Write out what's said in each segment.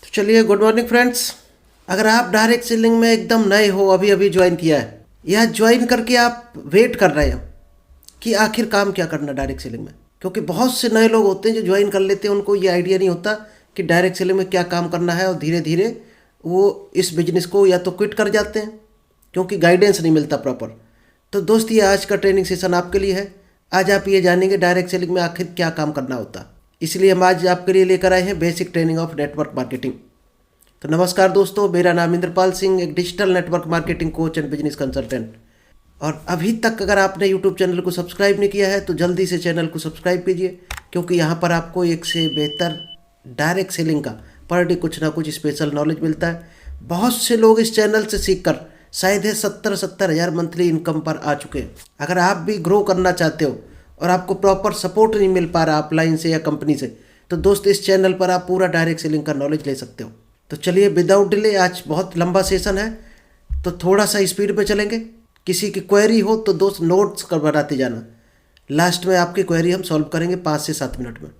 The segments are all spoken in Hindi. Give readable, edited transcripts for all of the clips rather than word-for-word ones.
तो चलिए, गुड मॉर्निंग फ्रेंड्स। अगर आप डायरेक्ट सेलिंग में एकदम नए हो, अभी अभी ज्वाइन किया है, या ज्वाइन करके आप वेट कर रहे हो कि आखिर काम क्या करना डायरेक्ट सेलिंग में, क्योंकि बहुत से नए लोग होते हैं जो ज्वाइन कर लेते हैं, उनको ये आइडिया नहीं होता कि डायरेक्ट सेलिंग में क्या काम करना है, और धीरे धीरे वो इस बिजनेस को या तो क्विट कर जाते हैं क्योंकि गाइडेंस नहीं मिलता प्रॉपर। तो दोस्त, ये आज का ट्रेनिंग सेशन आपके लिए है। आज आप ये जानेंगे डायरेक्ट सेलिंग में आखिर क्या काम करना होता। इसलिए हम आज आपके लिए लेकर आए हैं basic training of network marketing. तो नमस्कार दोस्तों, मेरा नाम इंद्रपाल सिंह, एक digital network marketing coach and business consultant. और अभी तक अगर आपने यूट्यूब चैनल को सब्सक्राइब नहीं किया है तो जल्दी से चैनल को सब्सक्राइब कीजिए, क्योंकि यहाँ पर आपको एक से बेहतर डायरेक्ट सेलिंग का पर डे कुछ ना कुछ स्पेशल नॉलेज मिलता है। बहुत से लोग इस चैनल से सीखकर शायद है 70-70 हज़ार मंथली इनकम पर आ चुके हैं। अगर आप भी ग्रो करना चाहते हो और आपको प्रॉपर सपोर्ट नहीं मिल पा रहा अपलाइन से या कंपनी से, तो दोस्त इस चैनल पर आप पूरा डायरेक्ट सेलिंग का नॉलेज ले सकते हो। तो चलिए, विदाउट डिले, आज बहुत लंबा सेशन है तो थोड़ा सा स्पीड पे चलेंगे। किसी की क्वेरी हो तो दोस्त नोट्स कर बनाते जाना, लास्ट में आपकी क्वेरी हम सॉल्व करेंगे 5 से 7 मिनट में।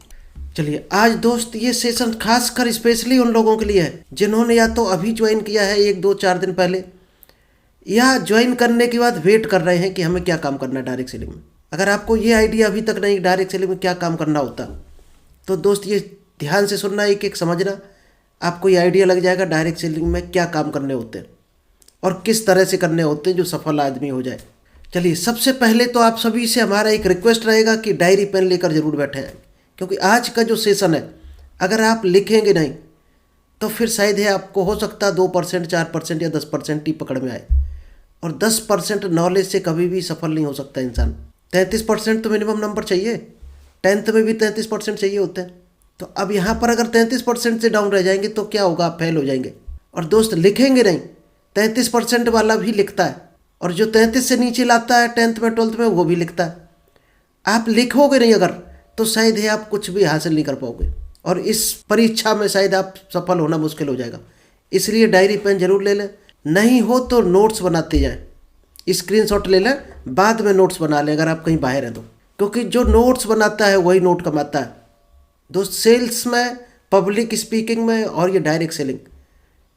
चलिए, आज दोस्त ये सेशन खासकर स्पेशली उन लोगों के लिए है जिन्होंने या तो अभी ज्वाइन किया है 1 2 4 दिन पहले, या ज्वाइन करने के बाद वेट कर रहे हैं कि हमें क्या काम करना है डायरेक्ट सेलिंग में। अगर आपको ये आइडिया अभी तक नहीं डायरेक्ट सेलिंग में क्या काम करना होता, तो दोस्त ये ध्यान से सुनना, एक एक समझना, आपको ये आइडिया लग जाएगा डायरेक्ट सेलिंग में क्या काम करने होते हैं और किस तरह से करने होते हैं जो सफल आदमी हो जाए। चलिए, सबसे पहले तो आप सभी से हमारा एक रिक्वेस्ट रहेगा कि डायरी पेन लेकर जरूर बैठे हैं, क्योंकि आज का जो सेशन है, अगर आप लिखेंगे नहीं तो फिर शायद है आपको हो सकता है 2%, 4% या 10% ही पकड़ में आए। और 10% नॉलेज से कभी भी सफल नहीं हो सकता इंसान। 33% तो मिनिमम नंबर चाहिए। 10th में भी 33% चाहिए होते हैं। तो अब यहाँ पर अगर 33% से डाउन रह जाएंगे तो क्या होगा, आप फेल हो जाएंगे। और दोस्त, लिखेंगे नहीं, 33% वाला भी लिखता है, और जो 33 से नीचे लाता है 10th में 12th में, वो भी लिखता है। आप लिखोगे नहीं अगर, तो शायद है आप कुछ भी हासिल नहीं कर पाओगे, और इस परीक्षा में शायद आप सफल होना मुश्किल हो जाएगा। इसलिए डायरी पेन जरूर ले लें, नहीं हो तो नोट्स बनाते जाएं, स्क्रीनशॉट ले लें, बाद में नोट्स बना लें अगर आप कहीं बाहर हैं तो, क्योंकि जो नोट्स बनाता है वही नोट कमाता है। दोस्त, सेल्स में, पब्लिक स्पीकिंग में और ये डायरेक्ट सेलिंग,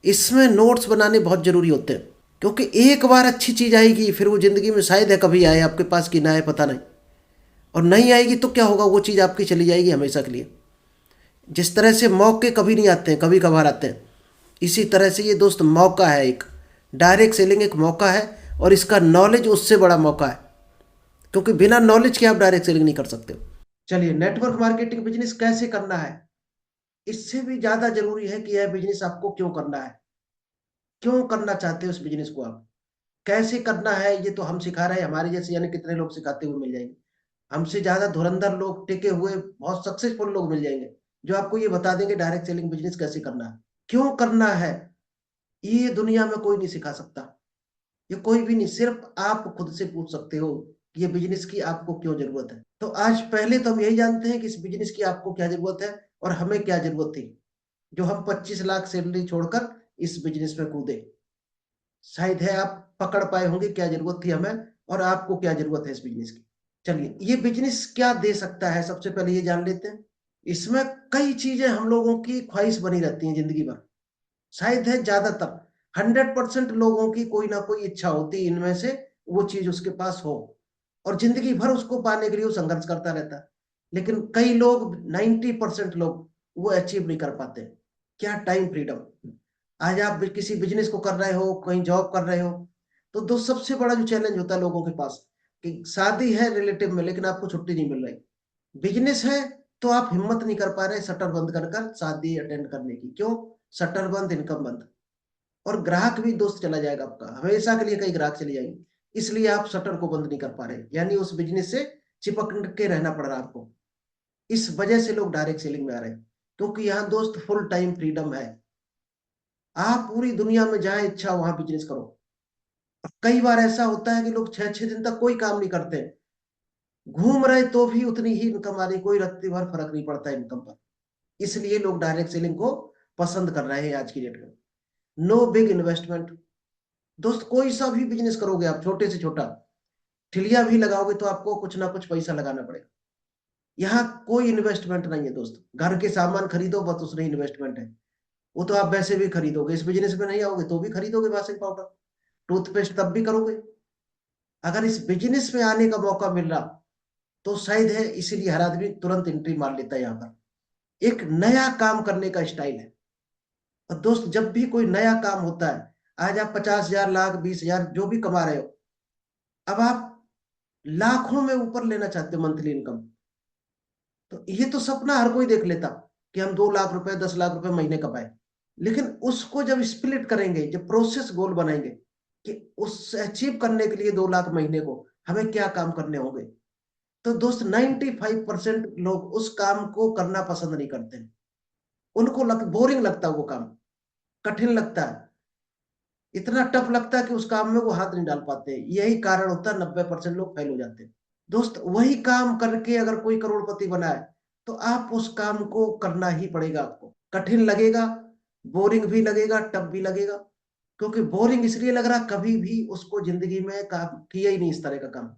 इसमें नोट्स बनाने बहुत ज़रूरी होते हैं, क्योंकि एक बार अच्छी चीज़ आएगी फिर वो ज़िंदगी में शायद है कभी आए आपके पास कि ना आए, पता नहीं। और नहीं आएगी तो क्या होगा, वो चीज़ आपकी चली जाएगी हमेशा के लिए। जिस तरह से मौके कभी नहीं आते हैं, कभी कभार आते हैं, इसी तरह से ये दोस्त मौका है एक। डायरेक्ट सेलिंग एक मौका है, और इसका नॉलेज उससे बड़ा मौका है, क्योंकि बिना नॉलेज के आप डायरेक्ट सेलिंग नहीं कर सकते हो। चलिए, नेटवर्क मार्केटिंग बिजनेस कैसे करना है, इससे भी ज़्यादा जरूरी है कि यह बिजनेस आपको क्यों करना है, क्यों करना चाहते हो उस बिजनेस को आप, कैसे करना है। ये तो हम सिखा रहे हैं, हमारे जैसे यानी कितने लोग सिखाते हुए मिल जाएंगे। हमसे ज़्यादा धुरंधर लोग, टिके हुए बहुत सक्सेसफुल लोग मिल जाएंगे जो आपको ये बता देंगे डायरेक्ट सेलिंग बिजनेस कैसे करना है, क्यों करना है। ये दुनिया में कोई नहीं सिखा सकता, ये कोई भी नहीं, सिर्फ आप खुद से पूछ सकते हो कि ये बिजनेस की आपको क्यों जरूरत है। तो आज पहले तो हम यही जानते हैं कि इस बिजनेस की आपको क्या जरूरत है और हमें क्या जरूरत थी, जो हम 25 लाख सैलरी छोड़कर इस बिजनेस में कूदे। शायद है आप पकड़ पाए होंगे क्या जरूरत थी हमें और आपको क्या जरूरत है इस बिजनेस की। चलिए, ये बिजनेस क्या दे सकता है, सबसे पहले ये जान लेते हैं। इसमें कई चीजें हम लोगों की ख्वाहिश बनी रहती हैं जिंदगी भर, शायद है ज्यादातर 100% लोगों की कोई ना कोई इच्छा होती है इनमें से, वो चीज उसके पास हो, और जिंदगी भर उसको पाने के लिए वो संघर्ष करता रहता है। लेकिन कई लोग, 90% लोग, वो अचीव नहीं कर पाते। क्या टाइम फ्रीडम। आज आप किसी बिजनेस को कर रहे हो, कहीं जॉब कर रहे हो, तो दो सबसे बड़ा जो चैलेंज होता है लोगों के पास, कि शादी है रिलेटिव में लेकिन आपको छुट्टी नहीं मिल रही। बिजनेस है तो आप हिम्मत नहीं कर पा रहे शटर बंद कर कर शादी अटेंड करने की। क्यों? शटर बंद, इनकम बंद, और ग्राहक भी दोस्त चला जाएगा आपका, हमेशा के लिए कई ग्राहक चले जाएंगे। इसलिए आप शटर को बंद नहीं कर पा रहे, यानी उस बिजनेस से चिपक के रहना पड़ रहा है आपको। इस वजह से लोग डायरेक्ट सेलिंग में आ रहे हैं, क्योंकि यहाँ दोस्त फुल टाइम फ्रीडम है। आप पूरी दुनिया में जहां इच्छा वहां बिजनेस करो। कई बार ऐसा होता है कि लोग 6-6 दिन तक कोई काम नहीं करते, घूम रहे तो भी उतनी ही इनकम आ रही, कोई रत्ती भर फर्क नहीं पड़ता इनकम पर। इसलिए लोग डायरेक्ट सेलिंग को पसंद कर रहे हैं आज की डेट में। No big investment. दोस्त, कोई सा भी बिजनेस करोगे आप, छोटे से छोटा, ठिलिया भी लगाओगे तो आपको कुछ ना कुछ पैसा लगाना पड़ेगा। यहाँ कोई इन्वेस्टमेंट नहीं है दोस्त, घर के सामान खरीदो बस, उसमें इन्वेस्टमेंट है। वो तो आप वैसे भी खरीदोगे, इस बिजनेस में नहीं आओगे तो भी खरीदोगे वॉशिंग पाउडर, टूथपेस्ट तब भी करोगे। अगर इस बिजनेस में आने का मौका मिल रहा तो शायद है, इसीलिए हर आदमी तुरंत एंट्री मार लेता है यहाँ पर। एक नया काम करने का स्टाइल है। और दोस्त, जब भी कोई नया काम होता है, आज आप 50,000, लाख, 20,000 जो भी कमा रहे हो, अब आप लाखों में ऊपर लेना चाहते हो मंथली इनकम। तो ये तो सपना हर कोई देख लेता कि हम 2 लाख रुपए, 10 लाख रुपए महीने कमाए। लेकिन उसको जब स्प्लिट करेंगे, जब प्रोसेस गोल बनाएंगे कि उस अचीव करने के लिए 2 लाख महीने को हमें क्या काम करने होंगे, तो दोस्त 95% लोग उस काम को करना पसंद नहीं करते। उनको बोरिंग लगता है वो काम, कठिन लगता है, इतना टफ लगता है कि उस काम में वो हाथ नहीं डाल पाते। यही कारण होता है 90% लोग फेल हो जाते हैं। दोस्त, वही काम करके अगर कोई करोड़पति बना है तो आप उस काम को करना ही पड़ेगा आपको। कठिन लगेगा, बोरिंग भी लगेगा, टफ भी लगेगा। क्योंकि बोरिंग इसलिए लग रहा, कभी भी उसको जिंदगी में काम किया ही नहीं इस तरह का काम।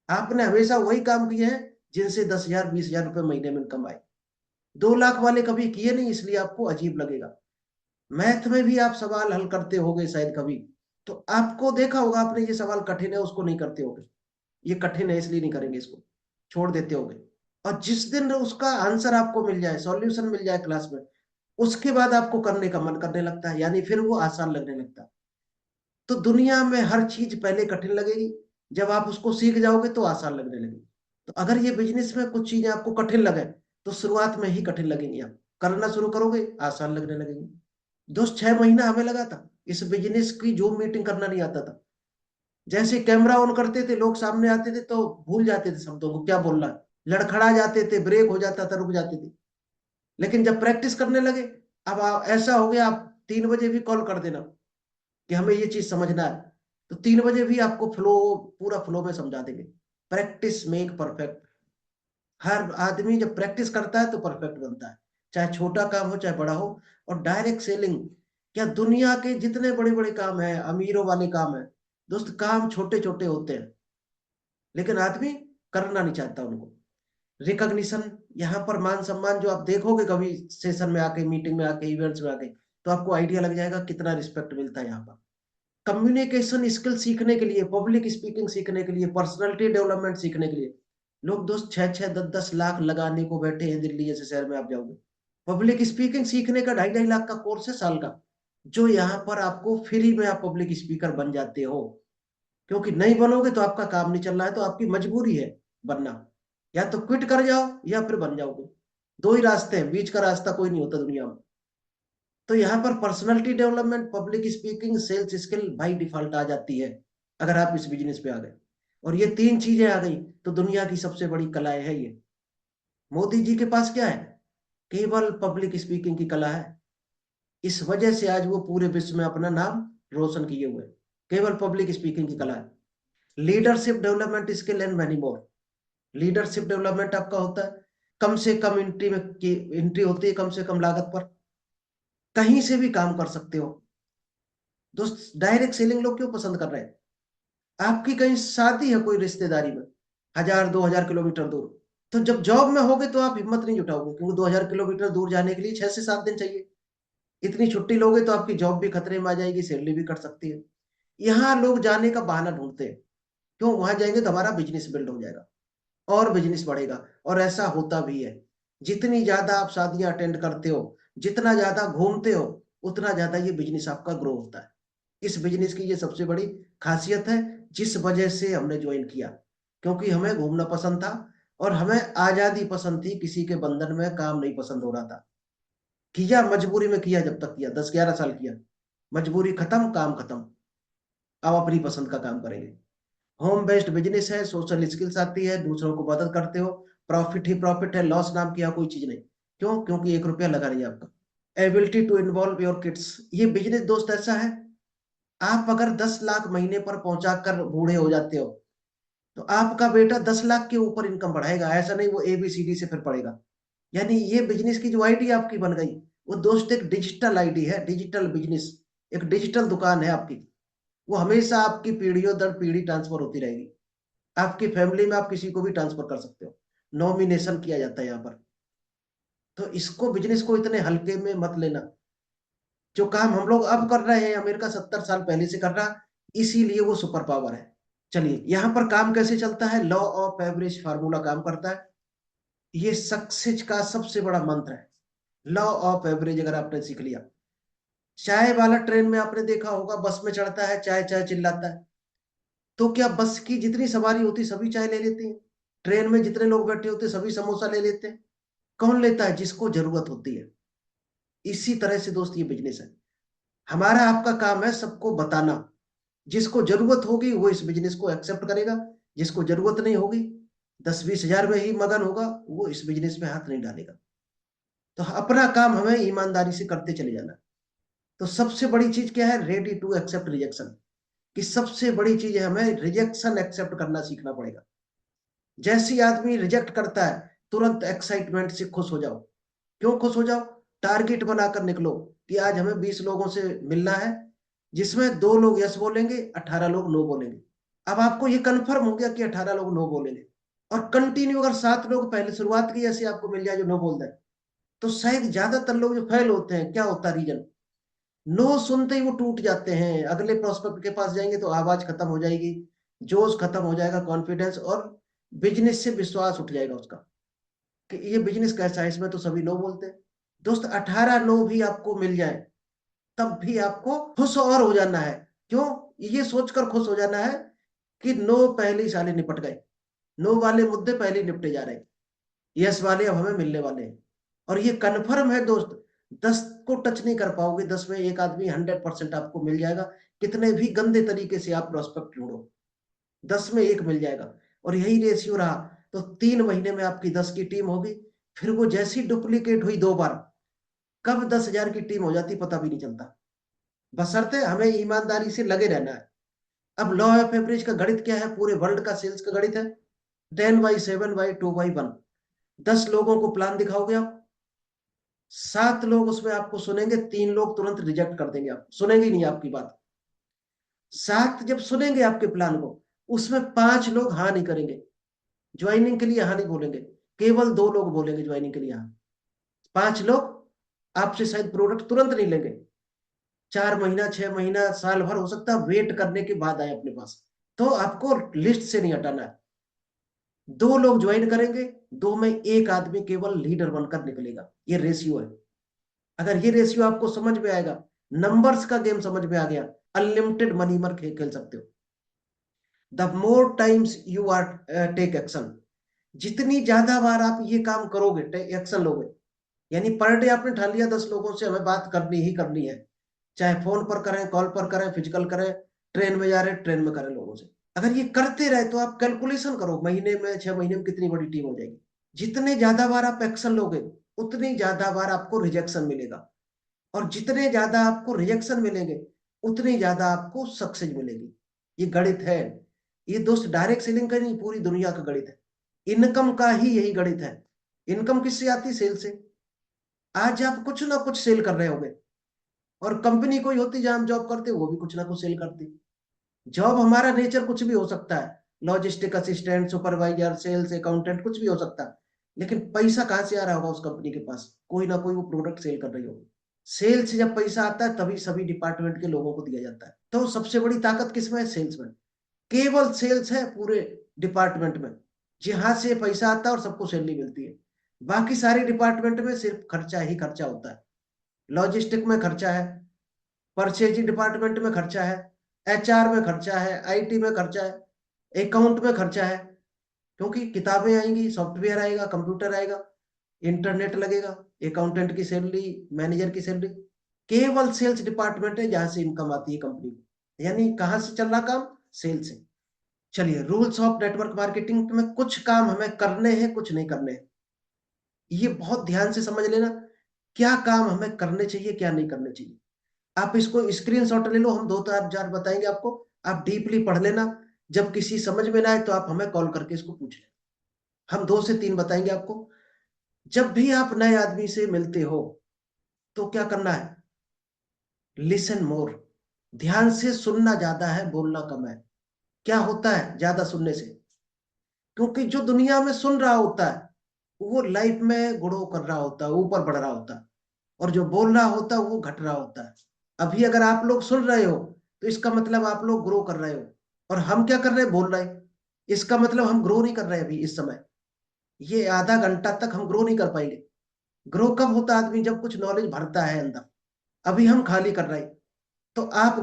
आपने हमेशा वही काम किए हैं जिनसे 10,000, 20,000 रुपए महीने में इनकम आए। 2 लाख वाले कभी किए नहीं, इसलिए आपको अजीब लगेगा। मैथ में भी आप सवाल हल करते होगे शायद कभी, तो आपको देखा होगा आपने, ये सवाल कठिन है उसको नहीं करते होगे, ये कठिन है इसलिए नहीं करेंगे, इसको छोड़ देते होगे। और जिस दिन उसका आंसर आपको मिल जाए, सॉल्यूशन मिल जाए क्लास में, उसके बाद आपको करने का मन करने लगता है, यानी फिर वो आसान लगने लगता है। तो दुनिया में हर चीज पहले कठिन लगेगी, जब आप उसको सीख जाओगे तो आसान लगने लगेगी। तो अगर ये बिजनेस में कुछ चीजें आपको कठिन लगे तो शुरुआत में ही कठिन लगेंगी, आप करना शुरू करोगे आसान लगने लगेंगी। दोस्त, 6 महीना हमें लगा था इस बिजनेस की, जूम मीटिंग करना नहीं आता था। जैसे कैमरा ऑन करते थे, लोग सामने आते थे तो भूल जाते थे शब्दों को, क्या बोलना है, लड़खड़ा जाते थे, ब्रेक हो जाता था, रुक जाते थे। लेकिन जब प्रैक्टिस करने लगे, अब ऐसा हो गया, आप 3 बजे भी कॉल कर देना कि हमें ये चीज समझना है, तो 3 बजे भी आपको फ्लो, पूरा फ्लो में समझा देंगे। Practice make perfect. हर आदमी जब प्रैक्टिस करता है तो परफेक्ट बनता है, चाहे छोटा काम हो चाहे बड़ा हो। और डायरेक्ट सेलिंग, क्या दुनिया के जितने बड़े बड़े काम हैं, अमीरों वाले काम है दोस्त, काम छोटे छोटे होते हैं, लेकिन आदमी करना नहीं चाहता उनको। रिकॉग्निशन, यहाँ पर मान सम्मान, जो आप देखोगे कभी सेशन में आके, मीटिंग में आके, इवेंट्स में आके, तो आपको आइडिया लग जाएगा कितना रिस्पेक्ट मिलता है यहाँ पर। कम्युनिकेशन स्किल सीखने के लिए, पब्लिक स्पीकिंग सीखने के लिए, पर्सनालिटी डेवलपमेंट सीखने के लिए लोग दोस्त 6-6, 10-10 लाख लगाने को बैठे हैं। दिल्ली जैसे शहर में आप जाओगे, पब्लिक स्पीकिंग सीखने का 2.5-2.5 लाख का कोर्स है साल का, जो यहाँ पर आपको फ्री में, आप पब्लिक स्पीकर बन जाते हो। क्योंकि नहीं बनोगे तो आपका काम नहीं चल रहा है, तो आपकी मजबूरी है बनना। या तो क्विट कर जाओ या फिर बन जाओगे, दो ही रास्ते हैं, बीच का रास्ता कोई नहीं होता दुनिया में। तो यहाँ पर personality development, public speaking, sales skill by default आ जाती है अगर आप इस बिजनेस पे आ गए। और ये 3 चीजें आ गई तो दुनिया की सबसे बड़ी कलाएं है ये। मोदी जी के पास क्या है? केवल पब्लिक स्पीकिंग की कला है। इस वजह से आज वो पूरे विश्व में अपना नाम रोशन किए हुए हैं। केवल पब्लिक स्पीकिंग की कला है। Leadership development skill and many more. Leadership development आपका होता है, कम से कम एंट्री में की एंट्री होती है, कम से कम लागत पर, कहीं से भी काम कर सकते हो। दोस्त, डायरेक्ट सेलिंग लोग क्यों पसंद कर रहे हैं? आपकी कहीं शादी है कोई रिश्तेदारी में, 1,000-2,000 किलोमीटर दूर, तो जब जॉब में होगे तो आप हिम्मत नहीं जुटाओगे, क्योंकि 2,000 किलोमीटर दूर जाने के लिए 6 से 7 दिन चाहिए। इतनी छुट्टी लोगे तो आपकी जॉब भी खतरे में आ जाएगी, सैलरी भी कट सकती है। यहाँ लोग जाने का बहाना ढूंढते हैं, क्यों? वहां जाएंगे तो हमारा बिजनेस बिल्ड हो जाएगा और बिजनेस बढ़ेगा। और ऐसा होता भी है। जितनी ज्यादा आप शादियां अटेंड करते हो, जितना ज्यादा घूमते हो, उतना ज्यादा ये बिजनेस आपका ग्रो होता है। इस बिजनेस की ये सबसे बड़ी खासियत है, जिस वजह से हमने ज्वाइन किया। क्योंकि हमें घूमना पसंद था और हमें आजादी पसंद थी, किसी के बंधन में काम नहीं पसंद हो रहा था। किया मजबूरी में किया, जब तक किया 10-11 साल किया। मजबूरी खत्म, काम खत्म, अब अपनी पसंद का काम करेंगे। होम बेस्ड बिजनेस है, सोशल स्किल्स आती है, दूसरों को मदद करते हो, प्रॉफिट ही प्रॉफिट है, लॉस नाम की यहाँ कोई चीज नहीं। क्यों? क्योंकि 1 रुपया लगा नहीं है आपका। Ability to involve your kids. ये बिजनेस दोस्त ऐसा है, आप अगर 10 लाख महीने पर पहुंचा कर बूढ़े हो जाते हो, तो आपका बेटा 10 लाख के ऊपर इनकम बढ़ाएगा। ऐसा नहीं वो ABCD से फिर पढ़ेगा। यानी ये बिजनेस की जो आईडी आपकी बन गई, वो दोस्त एक डिजिटल आईडी है, डिजिटल बिजनेस, एक डिजिटल दुकान है आपकी। वो हमेशा आपकी पीढ़ियों दर पीढ़ी ट्रांसफर होती रहेगी। आपकी फैमिली में आप किसी को भी ट्रांसफर कर सकते हो, नॉमिनेशन किया जाता है यहाँ पर। तो इसको, बिजनेस को इतने हल्के में मत लेना। जो काम हम लोग अब कर रहे हैं अमेरिका 70 साल पहले से कर रहा, इसीलिए वो सुपर पावर है। चलिए यहाँ पर काम कैसे चलता है, लॉ ऑफ एवरेज फार्मूला काम करता है। ये सक्सेस का सबसे बड़ा मंत्र है, लॉ ऑफ एवरेज। अगर आपने सीख लिया, चाय वाला ट्रेन में आपने देखा होगा, बस में चढ़ता है, चाय चाय चिल्लाता है, तो क्या बस की जितनी सवारी होती सभी चाय ले लेते हैं? ट्रेन में जितने लोग बैठे होते सभी समोसा ले लेते हैं? कौन लेता है? जिसको जरूरत होती है। इसी तरह से दोस्त ये बिजनेस है। हमारा आपका काम है सबको बताना, जिसको जरूरत होगी वो इस बिजनेस को एक्सेप्ट करेगा, जिसको जरूरत नहीं होगी, 10-20 हजार में ही मगन होगा, वो इस बिजनेस में हाथ नहीं डालेगा। तो अपना काम हमें ईमानदारी से करते चले जाना। तो सबसे बड़ी चीज क्या है, रेडी टू एक्सेप्ट रिजेक्शन। कि सबसे बड़ी चीज है हमें रिजेक्शन एक्सेप्ट करना सीखना पड़ेगा। जैसे ही आदमी रिजेक्ट करता है, तुरंत एक्साइटमेंट से खुश हो जाओ। क्यों खुश हो जाओ? टारगेट बनाकर निकलो कि आज हमें 20 लोगों से मिलना है, जिसमें 2 लोग यस बोलेंगे, 18 लोग नो बोलेंगे। अब आपको ये कंफर्म हो गया कि 18 लोग नो बोलेंगे, और कंटिन्यू अगर 7 लोग पहले शुरुआत की ऐसे आपको मिल जाए जो नो बोल दें, तो शायद ज्यादातर लोग जो फेल होते हैं, क्या होता है रीजन? नो सुनते ही वो टूट जाते हैं, अगले प्रोस्पेक्ट के पास जाएंगे तो आवाज खत्म हो जाएगी, जोश खत्म हो जाएगा, कॉन्फिडेंस, और बिजनेस से विश्वास उठ जाएगा उसका कि ये बिजनेस कैसा है, इसमें तो सभी नो बोलते हैं। दोस्त 18 नो भी आपको मिल जाए, तब भी आपको खुश और हो जाना है। क्यों? ये सोचकर खुश हो जाना है कि नो पहले ही साले निपट गए, नो वाले मुद्दे पहले ही निपटे जा रहे हैं, यस वाले अब हमें मिलने वाले हैं। और ये कन्फर्म है दोस्त, 10 को टच नहीं कर पाओगे, 10 में एक आदमी 100% आपको मिल जाएगा। कितने भी गंदे तरीके से आप प्रोस्पेक्ट ढूंढो, 10 में एक मिल जाएगा। और यही रेशियो रहा तो 3 महीने में आपकी 10 की टीम होगी। फिर वो जैसी डुप्लीकेट हुई 2 बार, कब 10 हजार की टीम हो जाती पता भी नहीं चलता। बशर्ते हमें ईमानदारी से लगे रहना है। अब लॉ ऑफ एवरेज का गणित क्या है? पूरे वर्ल्ड का सेल्स का गणित है 10/7/2/1। 10 लोगों को प्लान दिखाओगे आप, 7 लोग उसमें आपको सुनेंगे, 3 लोग तुरंत रिजेक्ट कर देंगे, आप सुनेंगे ही नहीं आपकी बात। 7 जब सुनेंगे आपके प्लान को, उसमें 5 लोग हाँ नहीं करेंगे, ज्वाइनिंग के लिए हाँ नहीं बोलेंगे, केवल 2 लोग बोलेंगे ज्वाइनिंग के लिए हाँ। 5 लोग आपसे शायद प्रोडक्ट तुरंत नहीं लेंगे, 4 महीना, 6 महीना, साल भर हो सकता है वेट करने के बाद आए अपने पास। तो आपको लिस्ट से नहीं हटाना है। 2 लोग ज्वाइन करेंगे, 2 में एक आदमी केवल लीडर बनकर निकलेगा। ये रेशियो है। अगर ये रेशियो आपको समझ में आएगा, नंबर्स का गेम समझ में आ गया, अनलिमिटेड मनी मर खेल सकते हो। The more times you are take action, जितनी ज्यादा बार आप ये काम करोगे, एक्शन लोगे, यानी पर डे आपने ठान लिया 10 लोगों से हमें बात करनी ही करनी है, चाहे फोन पर करें, कॉल पर करें, फिजिकल करें, ट्रेन में जा रहे हैं ट्रेन में करें लोगों से। अगर ये करते रहे तो आप कैलकुलेशन करो, महीने में 6 महीने में कितनी बड़ी टीम हो जाएगी। जितने ज्यादा बार आप एक्शन लोगे, उतनी ज्यादा बार आपको रिजेक्शन मिलेगा, और जितने ज्यादा आपको रिजेक्शन मिलेंगे, उतनी ज्यादा आपको सक्सेस मिलेगी। ये गणित है। ये दोस्त डायरेक्ट सेलिंग का नहीं, पूरी दुनिया का गणित है। इनकम का ही यही गणित है। इनकम किससे आती? सेल से। आज आप कुछ ना कुछ सेल कर रहे होगे, और कंपनी कोई होती जहां हम जॉब करते वो भी कुछ ना कुछ सेल करती। जॉब हमारा नेचर कुछ भी हो सकता है, logistic assistant, supervisor, sales accountant, कुछ भी हो सकता है। लेकिन पैसा कहां से आ रहा होगा उस कंपनी के पास? कोई ना कोई वो प्रोडक्ट सेल कर रही होगी। सेल से जब पैसा आता है तभी सभी डिपार्टमेंट के लोगों को दिया जाता है। तो सबसे बड़ी ताकत किसमें है? सेल्स में। केवल सेल्स है पूरे डिपार्टमेंट में जहां से पैसा आता है और सबको सैलरी मिलती है। बाकी सारे डिपार्टमेंट में सिर्फ खर्चा ही खर्चा होता है। लॉजिस्टिक में खर्चा है, परचेजिंग डिपार्टमेंट में खर्चा है, एचआर में खर्चा है, आईटी में खर्चा है, अकाउंट में खर्चा है, क्योंकि किताबें आएंगी, सॉफ्टवेयर आएगा, कंप्यूटर आएगा, इंटरनेट लगेगा, अकाउंटेंट की सैलरी, मैनेजर की सैलरी। केवल सेल्स डिपार्टमेंट है जहां से इनकम आती है कंपनी को। यानी कहां से चल रहा काम? सेल से। चलिए, रूल्स ऑफ नेटवर्क मार्केटिंग में कुछ काम हमें करने हैं, कुछ नहीं करने हैं। ये बहुत ध्यान से समझ लेना, क्या काम हमें करने चाहिए, क्या नहीं करने चाहिए। आप इसको स्क्रीनशॉट ले लो, हम 2-4 बताएंगे आपको, आप डीपली पढ़ लेना। जब किसी समझ में ना आए तो आप हमें कॉल करके इसको पूछ लें, हम 2 से 3 बताएंगे आपको। जब भी आप नए आदमी से मिलते हो तो क्या करना है? Listen more. ध्यान से सुनना ज्यादा है, बोलना कम है। क्या होता है ज्यादा सुनने से? क्योंकि जो दुनिया में सुन रहा होता है वो लाइफ में ग्रो कर रहा होता है, ऊपर बढ़ रहा होता है। और जो बोल रहा होता है वो घट रहा होता है। अभी अगर आप लोग सुन रहे हो तो इसका मतलब आप लोग ग्रो कर रहे हो, और हम क्या कर रहे हैं, बोल रहे हैं, इसका मतलब हम ग्रो नहीं कर रहे अभी इस समय। ये आधा घंटा तक हम ग्रो नहीं कर पाएंगे। ग्रो कब होता है आदमी, जब कुछ नॉलेज भरता है अंदर। अभी हम खाली कर रहे हैं। तो आप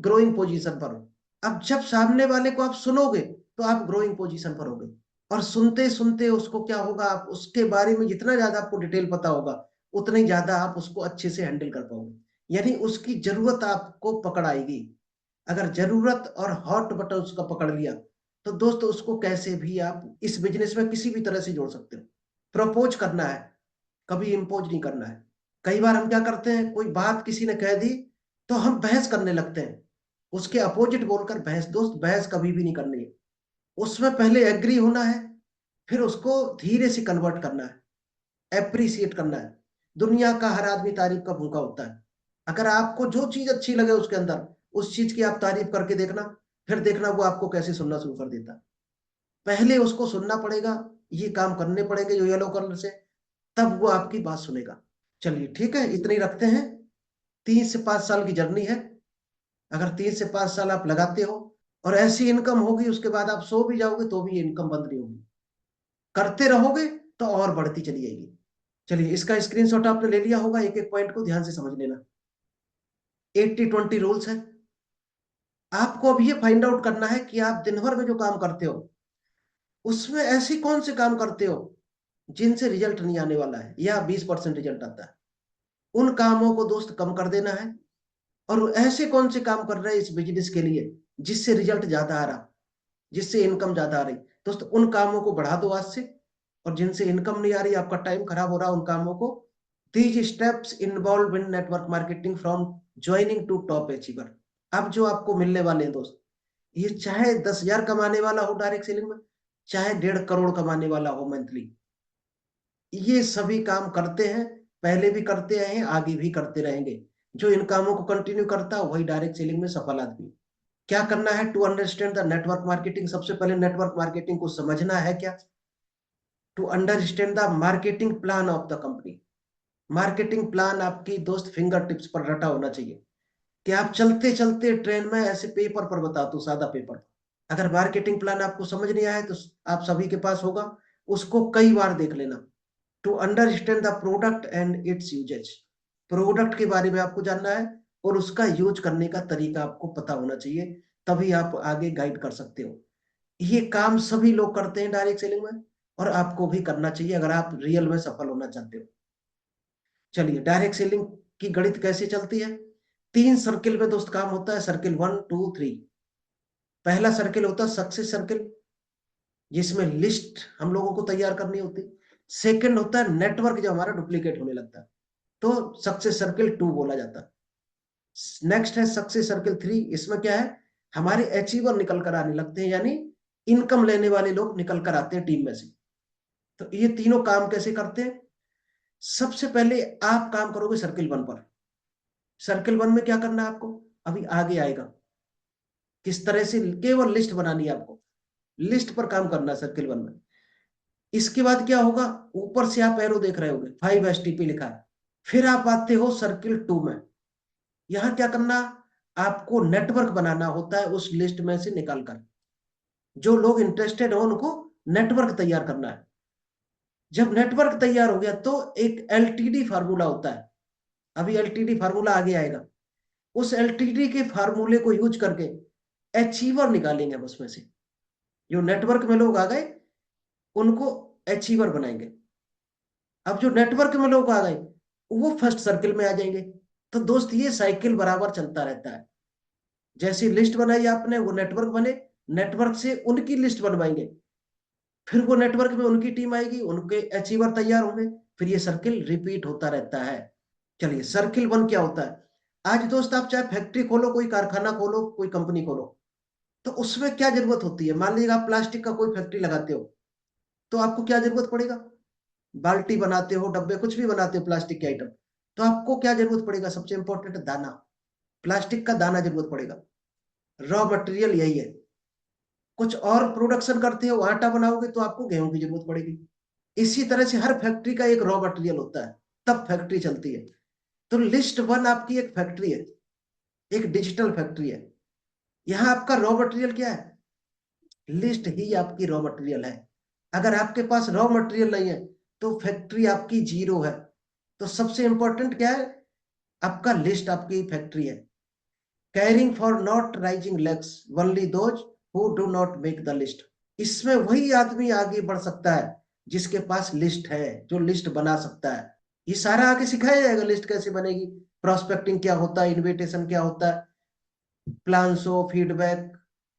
ग्रोइंग पोजीशन पर हो। अब जब सामने वाले को आप सुनोगे तो आप ग्रोइंग पोजीशन पर होगे। और सुनते सुनते उसको क्या होगा, आप उसके बारे में जितना ज्यादा आपको डिटेल पता होगा उतना ही ज्यादा आप उसको अच्छे से हैंडल कर पाओगे। यानी उसकी जरूरत आपको पकड़ आएगी। अगर जरूरत और हॉट बटन उसका पकड़ लिया तो दोस्तों उसको कैसे भी आप इस बिजनेस में किसी भी तरह से जोड़ सकते हो। प्रपोज करना है, कभी इम्पोज नहीं करना है। कई बार हम क्या करते हैं, कोई बात किसी ने कह दी तो हम बहस करने लगते हैं, उसके अपोजिट बोलकर बहस। दोस्त बहस कभी भी नहीं करनी है, उसमें पहले एग्री होना है, फिर उसको धीरे से कन्वर्ट करना है, एप्रिसिएट करना है। दुनिया का हर आदमी तारीफ का भूखा होता है। अगर आपको जो चीज अच्छी लगे उसके अंदर, उस चीज की आप तारीफ करके देखना, फिर देखना वो आपको कैसे सुनना शुरू कर देता है। पहले उसको सुनना पड़ेगा, ये काम करने पड़ेंगे जो येलो कलर से, तब वो आपकी बात सुनेगा। चलिए ठीक है, इतनी रखते हैं। 3 से 5 साल की जर्नी है। अगर 3 से 5 साल आप लगाते हो और ऐसी इनकम होगी, उसके बाद आप सो भी जाओगे तो भी इनकम बंद नहीं होगी। करते रहोगे तो और बढ़ती चली जाएगी। चलिए, इसका स्क्रीनशॉट आपने ले लिया होगा, एक एक पॉइंट को ध्यान से समझ लेना। 80-20 रूल्स है। आपको अब ये फाइंड आउट करना है कि आप दिन भर में जो काम करते हो उसमें ऐसी कौन से काम करते हो जिनसे रिजल्ट नहीं आने वाला है या 20% रिजल्ट आता है। उन कामों को दोस्त कम कर देना है। और ऐसे कौन से काम कर रहे हैं इस बिजनेस के लिए जिससे रिजल्ट ज्यादा आ रहा, जिससे इनकम ज्यादा आ रही, दोस्त उन कामों को बढ़ा दो आज से। और जिनसे इनकम नहीं आ रही, आपका टाइम खराब हो रहा, उन कामों को। These steps involve in network marketing from joining two top achiever. अब जो आपको मिलने वाले हैं दोस्त, ये चाहे 10,000 कमाने वाला हो डायरेक्ट सेलिंग में, चाहे 1.5 करोड़ कमाने वाला हो मंथली, ये सभी काम करते हैं, पहले भी करते आए हैं, आगे भी करते रहेंगे। जो इन कामों को कंटिन्यू करता है वही डायरेक्ट सेलिंग में सफल आदमी। क्या करना है, to understand the network marketing. सबसे पहले नेटवर्क मार्केटिंग को समझना है क्या। To understand the marketing plan of the company. Marketing plan आपकी दोस्त फिंगर टिप्स पर रटा होना चाहिए, कि आप चलते चलते ट्रेन में ऐसे पेपर पर बता दो, सादा पेपर। अगर मार्केटिंग प्लान आपको समझ नहीं आया तो आप सभी के पास होगा, उसको कई बार देख लेना। To understand the product and its uses. Product के बारे में आपको जानना है और उसका यूज करने का तरीका आपको पता होना चाहिए, तभी आप आगे गाइड कर सकते हो। ये काम सभी लोग करते हैं डायरेक्ट सेलिंग में, और आपको भी करना चाहिए अगर आप रियल में सफल होना चाहते हो। चलिए, डायरेक्ट सेलिंग की गणित कैसे चलती है। 3 सर्किल में दोस्त काम होता है, सर्किल 1, 2, 3। पहला सर्किल होता है सक्सेस सर्किल, जिसमें लिस्ट हम लोगों को तैयार करनी होती। सेकंड होता है नेटवर्क, जो हमारा डुप्लीकेट होने लगता है, तो सक्सेस सर्किल 2 बोला जाता है। नेक्स्ट है सक्सेस सर्किल 3। इसमें क्या है, हमारे अचीवर निकल कर आने लगते हैं, यानी इनकम लेने वाले लोग निकल कर आते हैं टीम में से। तो ये तीनों काम कैसे करते हैं। सबसे पहले आप काम करोगे सर्किल 1 पर। सर्किल 1 में क्या करना है आपको, अभी आगे आएगा। किस तरह से, केवल लिस्ट बनानी है आपको, लिस्ट पर काम करना है सर्किल 1 में। इसके बाद क्या होगा, ऊपर से आप एरो देख रहे होगे, 5 STP लिखा है। फिर आप आते हो सर्किल 2 में। यहां क्या करना, आपको नेटवर्क बनाना होता है उस लिस्ट में से निकालकर। जो लोग इंटरेस्टेड हो उनको नेटवर्क तैयार करना है। जब नेटवर्क तैयार हो गया तो एक एलटीडी फार्मूला होता है, अभी एलटीडी फार्मूला आगे आएगा। उस एलटीडी के फार्मूले को यूज करके अचीवर निकालेंगे हम उसमें से। जो नेटवर्क में लोग आ गए उनको अचीवर बनाएंगे। अब जो नेटवर्क में लोग आ गए वो फर्स्ट सर्किल में आ जाएंगे। तो दोस्त ये साइकिल बराबर चलता रहता है। जैसी लिस्ट बनाई आपने, वो नेटवर्क बने, नेटवर्क से उनकी लिस्ट बनवाएंगे, फिर वो नेटवर्क में उनकी टीम आएगी, उनके अचीवर तैयार होंगे, फिर ये सर्किल रिपीट होता रहता है। चलिए, सर्किल 1 क्या होता है। आज दोस्त आप चाहे फैक्ट्री खोलो, कोई कारखाना खोलो, कोई कंपनी खोलो, तो उसमें क्या जरूरत होती है। मान लीजिए आप प्लास्टिक का कोई फैक्ट्री लगाते हो, तो आपको क्या जरूरत पड़ेगा, बाल्टी बनाते हो, डब्बे, कुछ भी बनाते हो प्लास्टिक के आइटम, तो आपको क्या जरूरत पड़ेगा, सबसे इंपॉर्टेंट दाना। प्लास्टिक का दाना जरूरत पड़ेगा, रॉ मटेरियल यही है। कुछ और प्रोडक्शन करते हो, आटा बनाओगे तो आपको गेहूं की जरूरत पड़ेगी। इसी तरह से हर फैक्ट्री का एक रॉ मटेरियल होता है, तब फैक्ट्री चलती है। तो लिस्ट वन आपकी एक फैक्ट्री है, एक डिजिटल फैक्ट्री है। यहाँ आपका रॉ मटेरियल क्या है? लिस्ट ही आपकी रॉ मटेरियल है। अगर आपके पास रॉ मटेरियल नहीं है तो फैक्ट्री आपकी जीरो है। तो सबसे इंपॉर्टेंट क्या है? आपका लिस्ट आपकी फैक्ट्री है। Carrying for not rising legs only those who do not make the list. इसमें वही आदमी आगे बढ़ सकता है जिसके पास लिस्ट है, जो लिस्ट बना सकता है। ये सारा आगे सिखाया जाएगा, लिस्ट कैसे बनेगी, प्रोस्पेक्टिंग क्या होता है, इनविटेशन क्या होता है, प्लान शो, फीडबैक,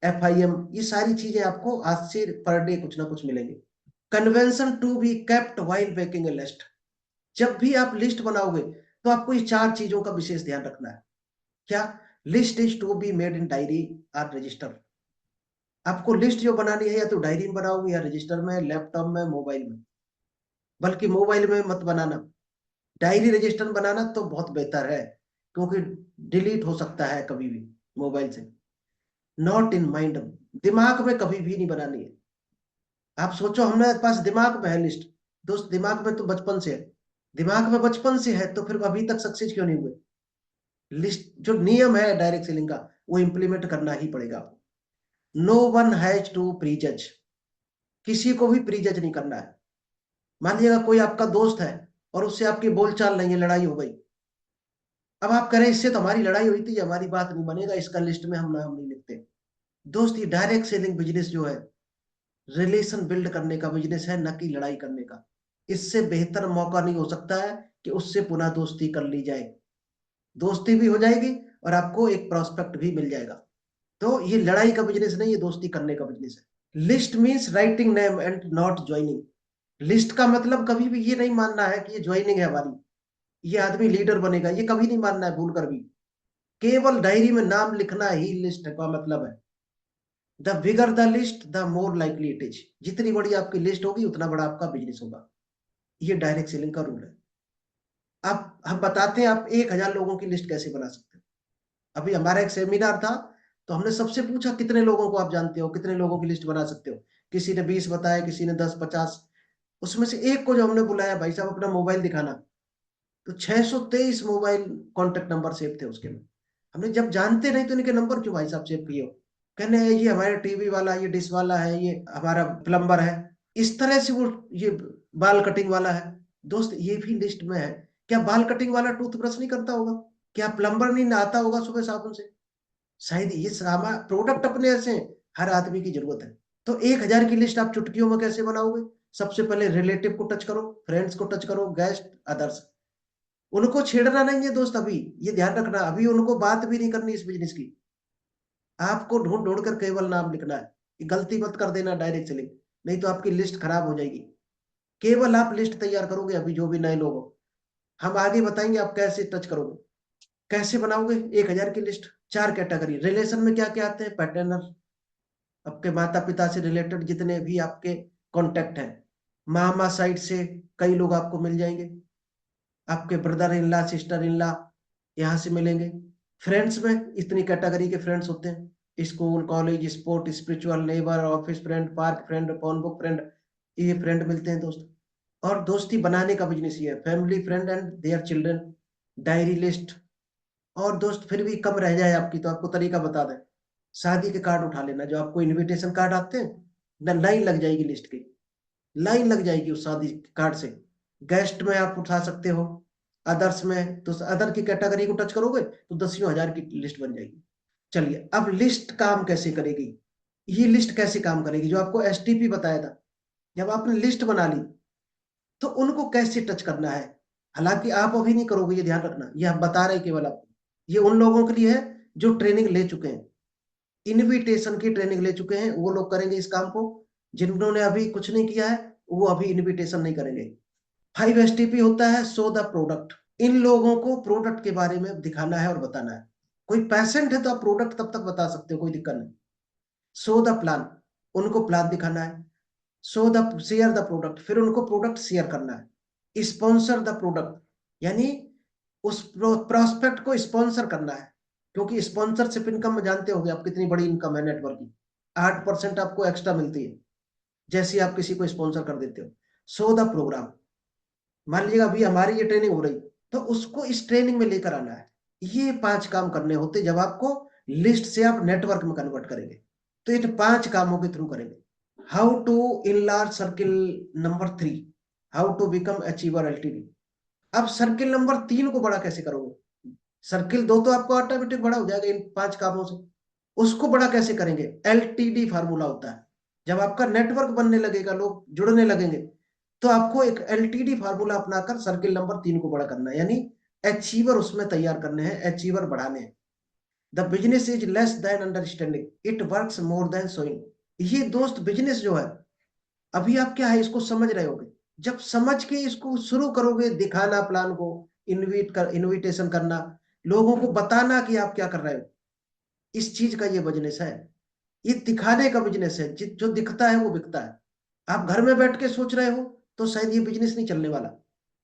FIM, ये सारी चीजें आपको आज से पर डे कुछ ना कुछ मिलेंगे। Convention to be kept while making a list. जब भी आप लिस्ट बनाओगे तो आपको ये चार चीजों का विशेष ध्यान रखना है। क्या? List is to be made in diary और रजिस्टर। आपको लिस्ट जो बनानी है या तो डायरी में बनाओगे या रजिस्टर में, लैपटॉप में, मोबाइल में। बल्कि मोबाइल में मत बनाना, डायरी रजिस्टर में बनाना तो बहुत बेहतर है, क्योंकि डिलीट हो सकता है कभी भी मोबाइल से। नॉट इन माइंड, दिमाग में कभी भी नहीं बनानी है। आप सोचो हमारे पास दिमाग में है लिस्ट, दोस्त दिमाग में तो बचपन से है। दिमाग में बचपन से है तो फिर अभी तक सक्सेस क्यों नहीं हुए? लिस्ट जो नियम है डायरेक्ट सेलिंग का वो इंप्लीमेंट करना ही पड़ेगा आपको। नो वन हैज टू प्रीजज, किसी को भी प्रीजज नहीं करना है। मान लीजिएगा कोई आपका दोस्त है और उससे आपकी बोलचाल नहीं है, लड़ाई हो गई। अब आप करें इससे तो हमारी लड़ाई हुई थी, हमारी बात नहीं बनेगा, इसका लिस्ट में हम नाम नहीं लिखते। दोस्त ये डायरेक्ट सेलिंग बिजनेस जो है रिलेशन बिल्ड करने का बिजनेस है, न कि लड़ाई करने का। इससे बेहतर मौका नहीं हो सकता है कि उससे पुनः दोस्ती कर ली जाए। दोस्ती भी हो जाएगी और आपको एक प्रोस्पेक्ट भी मिल जाएगा। तो ये लड़ाई का बिजनेस नहीं, ये दोस्ती करने का बिजनेस है। List means writing name and not joining. List का मतलब कभी भी ये नहीं मानना है कि ये ज्वाइनिंग है हमारी, ये आदमी लीडर बनेगा, ये कभी नहीं मानना है भूल कर भी। केवल डायरी में नाम लिखना ही लिस्ट का मतलब है। The bigger the list the more likely it is. जितनी बड़ी आपकी लिस्ट होगी उतना बड़ा आपका बिजनेस होगा। ये डायरेक्ट सेलिंग का रूल है। आप हम बताते हैं आप 1,000 लोगों की लिस्ट कैसे बना सकते हो। अभी हमारा एक सेमिनार था तो हमने सबसे पूछा कितने लोगों को आप जानते हो, कितने लोगों की लिस्ट बना सकते हो। किसी ने 20 बताया, किसी ने 10, 50। उसमें से एक को जो हमने बुलाया, भाई साहब अपना मोबाइल दिखाना, तो 623 mobile contact number save the उसके में। हमने जब जानते नहीं तो इनके नंबर क्यों भाई साहब सेव किए हो? कहने हैं ये हमारे टीवी वाला, ये डिश वाला है, ये हमारा प्लम्बर है, इस तरह से वो, ये बाल कटिंग वाला है। दोस्त ये भी लिस्ट में है। क्या बाल कटिंग वाला टूथब्रश नहीं करता होगा? क्या प्लम्बर नहीं नहाता होगा सुबह साबुन से? शायद ये सामान प्रोडक्ट अपने ऐसे हैं, हर आदमी की जरूरत है। तो 1,000 की लिस्ट आप चुटकियों में कैसे बनाओगे? सबसे पहले रिलेटिव को टच करो, फ्रेंड्स को टच करो, गेस्ट, अदर्स। उनको छेड़ना नहीं है दोस्त, अभी ये ध्यान रखना, अभी उनको बात भी नहीं करनी इस बिजनेस की। आपको ढूंढ ढूंढ कर केवल नाम लिखना है। ये गलती मत कर देना डायरेक्ट सेलिंग, नहीं तो आपकी लिस्ट खराब हो जाएगी। केवल आप लिस्ट तैयार करोगे, अभी जो भी नए लोग हो, हम आगे बताएंगे आप कैसे टच करोगे, कैसे बनाओगे 1,000 की लिस्ट। 4 कैटेगरी रिलेशन में क्या क्या आते हैं? पैटर्नर, आपके माता पिता से रिलेटेड जितने भी आपके कॉन्टेक्ट हैं। मामा साइड से कई लोग आपको मिल जाएंगे, आपके brother in law, sister in law यहाँ से मिलेंगे। फ्रेंड्स में इतनी कैटेगरी के फ्रेंड्स होते हैं, school, college, sport, spiritual, neighbour, office friend, park friend, phone book friend, ये फ्रेंड मिलते हैं दोस्त। और दोस्ती बनाने का बिजनेस ये है, family friend and their children, diary list. और दोस्त फिर भी कम रह जाए आपकी तो आपको तरीका बता दें, शादी के कार्ड उठा लेना, जो आपको इनविटेशन कार्ड आते हैं ना, लाइन लग जाएगी लिस्ट की, लाइन लग जाएगी उस शादी कार्ड से। गेस्ट में आप उठा सकते हो, अदर्स में तो अदर की कैटेगरी को टच करोगे तो 10,000 की लिस्ट बन जाएगी। चलिए अब लिस्ट काम कैसे करेगी, ये लिस्ट कैसे काम करेगी जो आपको STP बताया था। जब आपने लिस्ट बना ली तो उनको कैसे टच करना है। हालांकि आप अभी नहीं करोगे, ये ध्यान रखना, ये हम बता रहे हैं केवल आपको। ये उन लोगों के लिए है जो ट्रेनिंग ले चुके हैं, इनविटेशन की ट्रेनिंग ले चुके हैं, वो लोग करेंगे इस काम को। जिन्होंने अभी कुछ नहीं किया है वो अभी इनविटेशन नहीं करेंगे। 5 STP होता है शो द प्रोडक्ट। इन लोगों को प्रोडक्ट के बारे में दिखाना है और बताना है। कोई पैसेंट है तो आप प्रोडक्ट तब तक बता सकते हो, कोई दिक्कत नहीं। शो द प्लान, उनको प्लान दिखाना है। Show the share the product, फिर उनको प्रोडक्ट शेयर करना है। स्पॉन्सर द प्रोडक्ट, यानी उस प्रोस्पेक्ट को स्पॉन्सर करना है, क्योंकि स्पॉन्सरशिप इनकम में जानते होंगे आप कितनी बड़ी इनकम है नेटवर्क की। 8% आपको एक्स्ट्रा मिलती है जैसे आप किसी को स्पॉन्सर कर देते हो। शो द प्रोग्राम, मान लीजिएगा अभी हमारी ये ट्रेनिंग हो रही, तो उसको इस ट्रेनिंग में लेकर आना है। ये 5 काम करने होते जब आपको लिस्ट से आप नेटवर्क में कन्वर्ट करेंगे, तो ये 5 कामों के थ्रू करेंगे। How to enlarge circle number 3, how to become achiever LTD. अब सर्किल नंबर 3 को बड़ा कैसे करोगे? सर्किल 2 तो आपको ऑटोमेटिक बड़ा हो जाएगा इन 5 कामों से, उसको बड़ा कैसे करेंगे? एलटीडी फार्मूला होता है। जब आपका नेटवर्क बनने लगेगा, लोग जुड़ने लगेंगे, तो आपको एक एलटीडी फार्मूला अपनाकर सर्किल नंबर 3 को बड़ा करना है, यानी अचीवर उसमें तैयार करने हैं, अचीवर बढ़ाने हैं। The business is less than understanding, it works more than showing. ये दोस्त बिजनेस जो है, अभी आप क्या है इसको समझ रहे होगे, जब समझ के इसको शुरू करोगे दिखाना प्लान को, इनविटेशन करना, लोगों को बताना कि आप क्या कर रहे हो, इस चीज का ये बिजनेस है। ये दिखाने का बिजनेस है। जो दिखता है वो बिकता है। आप घर में बैठ के सोच रहे हो तो शायद ये बिजनेस नहीं चलने वाला।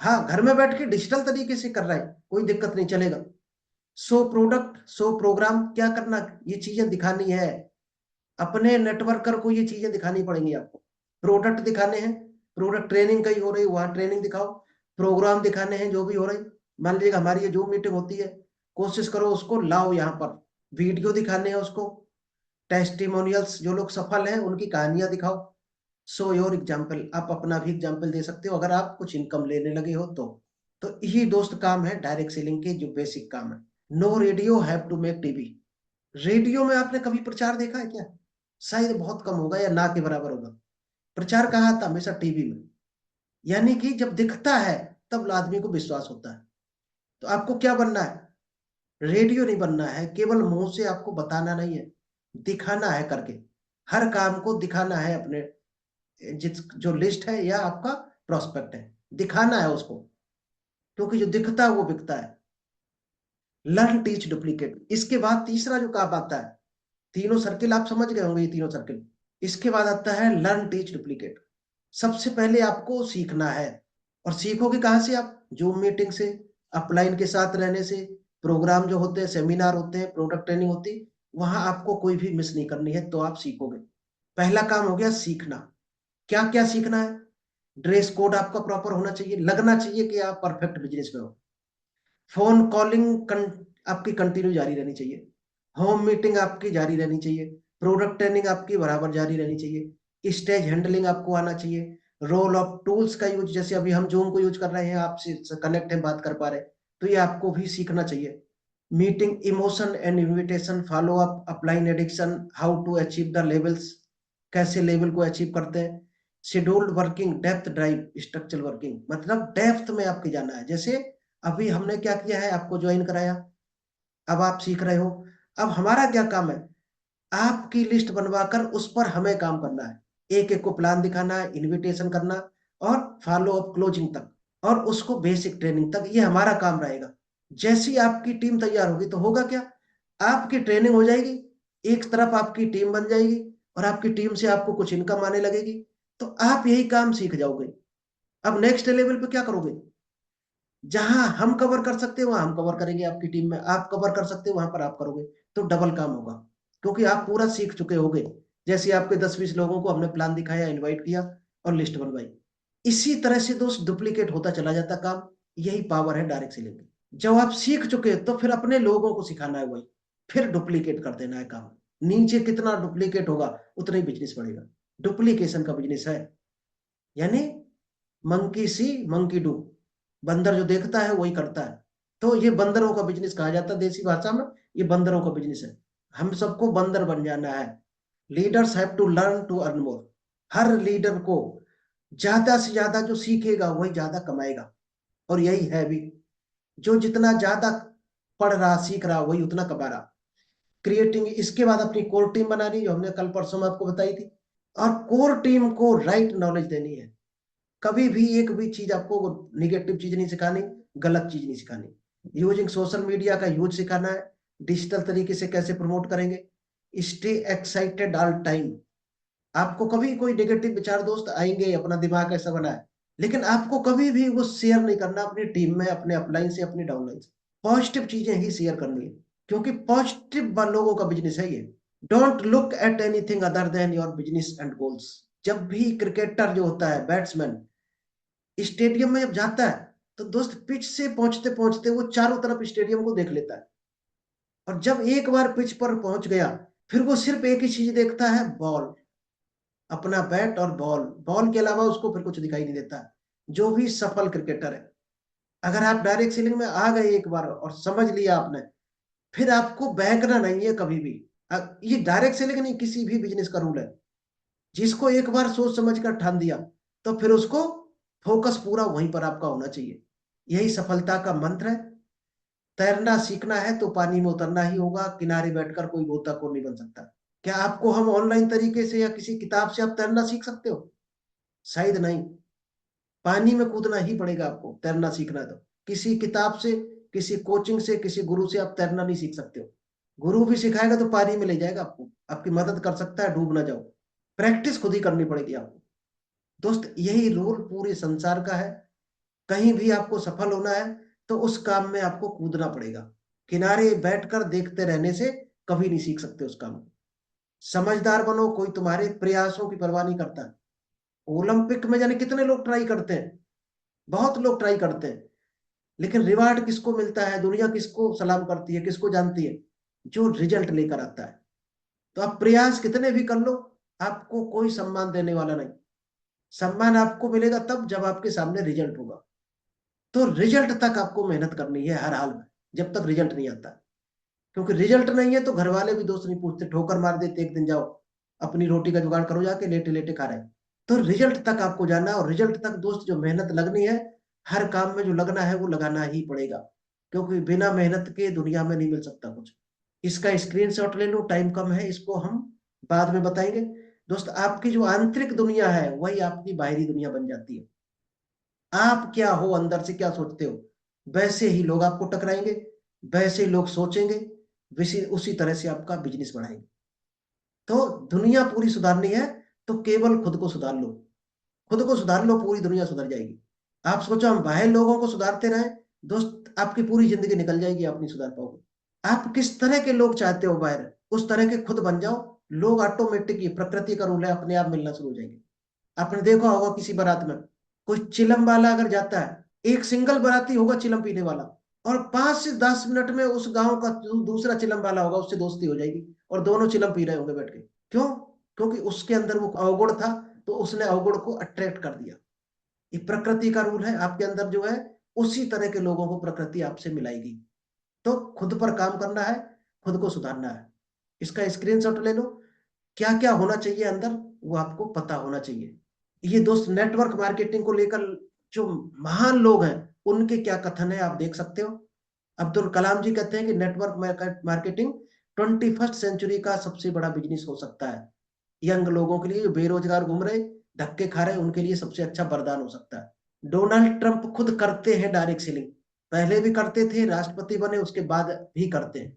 हाँ, घर में बैठ के डिजिटल तरीके से कर रहे हैं, कोई दिक्कत नहीं, चलेगा। सो प्रोडक्ट सो प्रोग्राम, क्या करना, ये चीजें दिखानी है। अपने नेटवर्कर को ये चीजें दिखानी पड़ेंगी आपको। प्रोडक्ट दिखाने हैं, प्रोडक्ट ट्रेनिंग कहीं हो रही वहां ट्रेनिंग दिखाओ। प्रोग्राम दिखाने हैं जो भी हो रही, मान लीजिएगा हमारी ये जूम मीटिंग होती है, कोशिश करो उसको लाओ यहाँ पर। वीडियो दिखाने हैं उसको, टेस्टिमोनियल्स, जो लोग सफल हैं उनकी कहानियां दिखाओ। सो योर एग्जाम्पल, आप अपना भी एग्जाम्पल दे सकते हो अगर आप कुछ इनकम लेने लगे हो तो यही दोस्त काम है डायरेक्ट सेलिंग के, जो बेसिक काम है। No radio have to make TV. Radio में आपने कभी प्रचार देखा है क्या? शायद बहुत कम होगा या ना के बराबर होगा। प्रचार कहाँ आता? हमेशा टीवी में। यानी कि जब दिखता है तब आदमी को विश्वास होता है। तो आपको क्या बनना है? रेडियो नहीं बनना है, केवल मुंह से आपको बताना नहीं है, दिखाना है करके। हर काम को दिखाना है अपने, जिस जो लिस्ट है या आपका प्रोस्पेक्ट है, दिखाना है उसको, क्योंकि जो दिखता है वो बिकता है। लर्न टीच डुप्लीकेट, इसके बाद तीसरा जो काम आता है, तीनों सर्किल आप समझ गए होंगे, ये तीनों सर्किल। इसके बाद आता है लर्न टीच डुप्लीकेट। सबसे पहले आपको सीखना है, और सीखोगे कहाँ से आप? जूम मीटिंग से, अपलाइन के साथ रहने से, प्रोग्राम जो होते हैं, सेमिनार होते हैं, प्रोडक्ट ट्रेनिंग होती, वहां आपको कोई भी मिस नहीं करनी है, तो आप सीखोगे। पहला काम हो गया सीखना। क्या क्या सीखना है? ड्रेस कोड आपका प्रॉपर होना चाहिए, लगना चाहिए कि आप परफेक्ट बिजनेस में हो। फोन कॉलिंग आपकी कंटिन्यू जारी रहनी चाहिए। होम मीटिंग आपकी जारी रहनी चाहिए। प्रोडक्ट ट्रेनिंग आपकी बराबर जारी रहनी चाहिए। स्टेज हैंडलिंग आपको आना चाहिए। रोल ऑफ टूल्स का यूज, जैसे अभी हम जूम को यूज कर रहे हैं, आपसे कनेक्ट है, बात कर पा रहे हैं, तो ये आपको भी सीखना चाहिए। Meeting emotion and invitation, follow up, upline addiction, how to achieve the levels, कैसे लेवल को अचीव करते हैं। Scheduled working, depth drive, structural working, मतलब डेप्थ में आपके जाना है। जैसे अभी हमने क्या किया है, आपको ज्वाइन कराया, अब आप सीख रहे हो। अब हमारा क्या काम है? आपकी लिस्ट बनवाकर उस पर हमें काम करना है। एक एक को प्लान दिखाना है, इनविटेशन करना, और फॉलो अप क्लोजिंग तक, और उसको बेसिक ट्रेनिंग तक, ये हमारा काम रहेगा। जैसी आपकी टीम तैयार होगी तो होगा क्या, आपकी ट्रेनिंग हो जाएगी, एक तरफ आपकी टीम बन जाएगी, और आपकी टीम से आपको कुछ इनकम आने लगेगी, तो आप यही काम सीख जाओगे। अब नेक्स्ट लेवल पे क्या करोगे? जहां हम कवर कर सकते हैं वहां हम कवर करेंगे, आपकी टीम में आप कवर कर सकते हो वहां पर आप करोगे, तो डबल काम होगा, क्योंकि आप पूरा सीख चुके होगे। जैसे आपके 10-20 लोगों को हमने प्लान दिखाया, इनवाइट किया और लिस्ट बनवाई। इसी तरह से दोस्त डुप्लीकेट होता चला जाता काम। यही पावर है डायरेक्ट सेलिंग की। जब आप सीख चुके तो फिर अपने लोगों को सिखाना है वही, फिर डुप्लीकेट कर देना है काम। नीचे कितना डुप्लीकेट होगा उतना ही बिजनेस बढ़ेगा। डुप्लीकेशन का बिजनेस है, यानी मंकी सी मंकी डू, बंदर जो देखता है वही करता है। तो ये बंदरों का बिजनेस कहा जाता है देसी भाषा में, ये बंदरों का बिजनेस है। हम सबको बंदर बन जाना है। Leaders have to learn to earn more. हर लीडर को ज्यादा से ज्यादा जो सीखेगा वही ज्यादा कमाएगा, और यही है भी। जो जितना ज्यादा पढ़ रहा सीख रहा वही उतना कमा रहा। क्रिएटिंग, इसके बाद अपनी कोर टीम बनानी, जो हमने कल परसों में आपको बताई थी, और कोर टीम को राइट नॉलेज देनी है। कभी भी एक भी चीज आपको निगेटिव चीज नहीं सिखानी, गलत चीज नहीं सिखानी। यूजिंग सोशल मीडिया का यूज सिखाना है, डिजिटल तरीके से कैसे प्रमोट करेंगे। Stay excited all time. आपको कभी कोई नेगेटिव विचार दोस्त आएंगे, अपना दिमाग ऐसा बना है, लेकिन आपको कभी भी वो शेयर नहीं करना अपनी टीम में, अपने अपलाइन से, अपनी डाउनलाइन से। पॉजिटिव चीजें ही शेयर करनी है, क्योंकि पॉजिटिव लोगों का बिजनेस है ये। Don't look at anything other than your business and goals. जब भी क्रिकेटर जो होता है, बैट्समैन, स्टेडियम में जब जाता है तो दोस्त पिच से पहुंचते पहुंचते वो चारों तरफ स्टेडियम को देख लेता है, और जब एक बार पिच पर पहुंच गया फिर वो सिर्फ एक ही चीज देखता है, बॉल, अपना बैट और बॉल, बॉल के अलावा उसको फिर कुछ दिखाई नहीं देता। जो भी सफल क्रिकेटर है, अगर आप डायरेक्ट सेलिंग में आ गए एक बार और समझ लिया आपने, फिर आपको बहकना नहीं है कभी भी। ये डायरेक्ट सेलिंग नहीं, किसी भी बिजनेस का रूल है। जिसको एक बार सोच समझ कर ठान दिया, तो फिर उसको फोकस पूरा वहीं पर आपका होना चाहिए। यही सफलता का मंत्र है। तैरना सीखना है तो पानी में उतरना ही होगा, किनारे बैठकर कोई गोताखोर नहीं बन सकता। क्या आपको हम ऑनलाइन तरीके से या किसी किताब से आप तैरना सीख सकते हो? शायद नहीं। पानी में कूदना ही पड़ेगा आपको तैरना सीखना है तो। किसी किताब से, किसी कोचिंग से, किसी गुरु से आप तैरना नहीं सीख सकते हो। गुरु भी सिखाएगा तो पानी में ले जाएगा आपको, आपकी मदद कर सकता है, डूब ना जाओ। प्रैक्टिस खुद ही करनी पड़ेगी आपको। दोस्त यही रूल पूरे संसार का है। कहीं भी आपको सफल होना है तो उस काम में आपको कूदना पड़ेगा। किनारे बैठकर देखते रहने से कभी नहीं सीख सकते उस काम को। समझदार बनो, कोई तुम्हारे प्रयासों की परवाह नहीं करता। ओलंपिक में जाने कितने लोग ट्राई करते हैं, बहुत लोग ट्राई करते हैं, लेकिन रिवार्ड किसको मिलता है? दुनिया किसको सलाम करती है, किसको जानती है? जो रिजल्ट लेकर आता है। तो आप प्रयास कितने भी कर लो, आपको कोई सम्मान देने वाला नहीं। सम्मान आपको मिलेगा तब जब आपके सामने रिजल्ट होगा। तो रिजल्ट तक आपको मेहनत करनी है हर हाल में, जब तक रिजल्ट नहीं आता। क्योंकि रिजल्ट नहीं है तो घर वाले भी दोस्त नहीं पूछते, ठोकर मार देते, एक दिन जाओ अपनी रोटी का जुगाड़ करो, जाके लेटे लेटे खा रहे। तो रिजल्ट तक आपको जाना है, और रिजल्ट तक दोस्त जो मेहनत लगनी है, हर काम में जो लगना है वो लगाना ही पड़ेगा। क्योंकि बिना मेहनत के दुनिया में नहीं मिल सकता कुछ। इसका स्क्रीनशॉट ले लो, टाइम कम है, इसको हम बाद में बताएंगे। दोस्त आपकी जो आंतरिक दुनिया है वही आपकी बाहरी दुनिया बन जाती है। आप क्या हो, अंदर से क्या सोचते हो, वैसे ही लोग आपको टकराएंगे, वैसे ही लोग सोचेंगे, वैसे उसी तरह से आपका बिजनेस बढ़ाएंगे। तो दुनिया पूरी सुधारनी है तो केवल खुद को सुधार लो। खुद को सुधार लो, पूरी दुनिया सुधर जाएगी। आप सोचो हम बाहर लोगों को सुधारते रहे, दोस्त आपकी पूरी जिंदगी निकल जाएगी, आप नहीं सुधार पाओगे। आप किस तरह के लोग चाहते हो बाहर, उस तरह के खुद बन जाओ। लोग ऑटोमेटिक, ये प्रकृति का रूल है, अपने आप मिलना शुरू हो जाएंगे। आपने देखा होगा किसी बारात में कोई चिलम वाला अगर जाता है, एक सिंगल बाराती होगा चिलम पीने वाला, और 5 से 10 मिनट में उस गांव का दूसरा चिलम वाला होगा, उससे दोस्ती हो जाएगी, और दोनों चिलम पी रहे होंगे बैठ के। क्यों? क्योंकि उसके अंदर वो अवगुण था, तो उसने अवगुण को अट्रैक्ट कर दिया। ये प्रकृति का रूल है, आपके अंदर जो है उसी तरह के लोगों को प्रकृति आपसे मिलाएगी। तो खुद पर काम करना है, खुद को सुधारना है। इसका स्क्रीनशॉट ले लो। क्या क्या होना चाहिए अंदर, वो आपको पता होना चाहिए। ये दोस्त नेटवर्क मार्केटिंग को लेकर जो महान लोग हैं, उनके क्या कथन है आप देख सकते हो। अब्दुल कलाम जी कहते हैं कि नेटवर्क मार्केटिंग 21st सेंचुरी का सबसे बड़ा बिजनेस हो सकता है। यंग लोगों के लिए, जो बेरोजगार घूम रहे, धक्के खा रहे, उनके लिए सबसे अच्छा वरदान हो सकता है। डोनाल्ड ट्रंप खुद करते हैं डायरेक्ट सेलिंग, पहले भी करते थे, राष्ट्रपति बने उसके बाद भी करते हैं।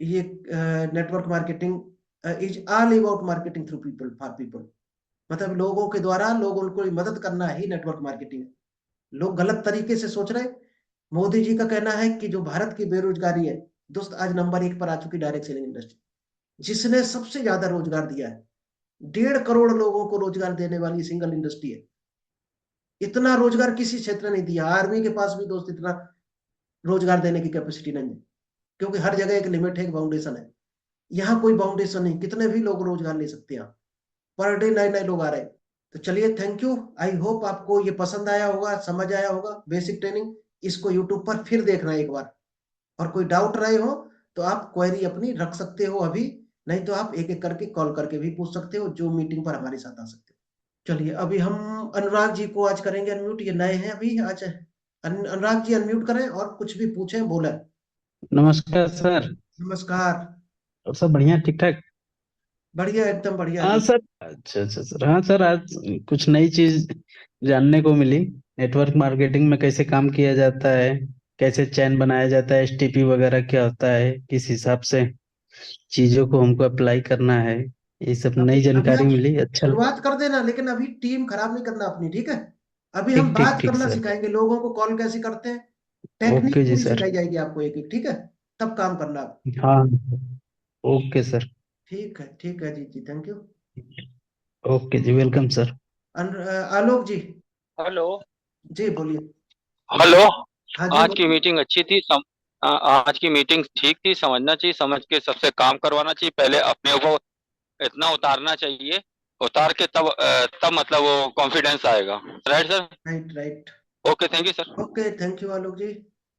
ये network marketing is all about marketing through people for people. मतलब लोगों के द्वारा लोगों को मदद करना ही नेटवर्क मार्केटिंग है। लोग गलत तरीके से सोच रहे। मोदी जी का कहना है कि जो भारत की बेरोजगारी है, दोस्त आज नंबर 1 पर आ चुकी डायरेक्ट सेलिंग इंडस्ट्री, जिसने सबसे ज्यादा रोजगार दिया है। 1.5 करोड़ लोगों को रोजगार देने वाली सिंगल इंडस्ट्री है। इतना रोजगार किसी क्षेत्र ने नहीं दिया। आर्मी के पास भी दोस्त इतना रोजगार देने की कैपेसिटी नहीं है, क्योंकि हर जगह एक लिमिट है, एक बाउंडेशन है। यहाँ कोई बाउंडेशन नहीं, कितने भी लोग रोजगार ले सकते हैं। पर डे नए नए लोग आ रहे हैं। तो चलिए, थैंक यू। आई होप आपको ये पसंद आया होगा, समझ आया होगा बेसिक ट्रेनिंग। इसको यूट्यूब पर फिर देखना एक बार, और कोई डाउट रहे हो तो आप क्वेरी अपनी रख सकते हो अभी। नहीं तो आप एक एक करके कॉल करके भी पूछ सकते हो, जो मीटिंग पर हमारे साथ आ सकते हो। चलिए, अभी हम अनुराग जी को आज करेंगे अनम्यूट, ये नए हैं अभी आज। अनुराग जी अनम्यूट करें और कुछ भी पूछें, बोले। नमस्कार सर। नमस्कार। और सब बढ़िया ठीक ठाक। बढ़िया, एकदम बढ़िया हाँ जी। सर, अच्छा अच्छा सर। हाँ सर, आज कुछ नई चीज जानने को मिली। नेटवर्क मार्केटिंग में कैसे काम किया जाता है, कैसे चैन बनाया जाता है, एसटीपी वगैरह क्या होता है, किस हिसाब से चीजों को हमको अप्लाई करना है, ये सब अभी नई अभी जानकारी आप मिली। अच्छा शुरुआत कर देना, लेकिन अभी टीम खराब नहीं करना अपनी, ठीक है? अभी हम ठीक ठीक बात ठीक करना सर। सिखाएंगे, लोगों को कॉल कैसे करते हैं, ओके टेक्निक जी पूरी सर। सिखाई जाएगी आपको एक एक, ठीक है? तब काम करना आप। हाँ, ओके सर। ठीक है जी, जी थैंक यू। ओके जी, welcome sir. Alok ji. Hello. जी बोलिए। हेलो। हाँ जी आज की बोलिए। मीटिंग अच्छी थी आज की मीटिंग ठीक थी, समझना चाहिए, समझ के सबसे काम करवाना चाहिए, पहले अपने को इतना उतारना चाहिए, उतार के तब मतलब वो कॉन्फिडेंस आएगा। Right sir. Right right. Okay, thank you sir. Okay, thank you Alok ji.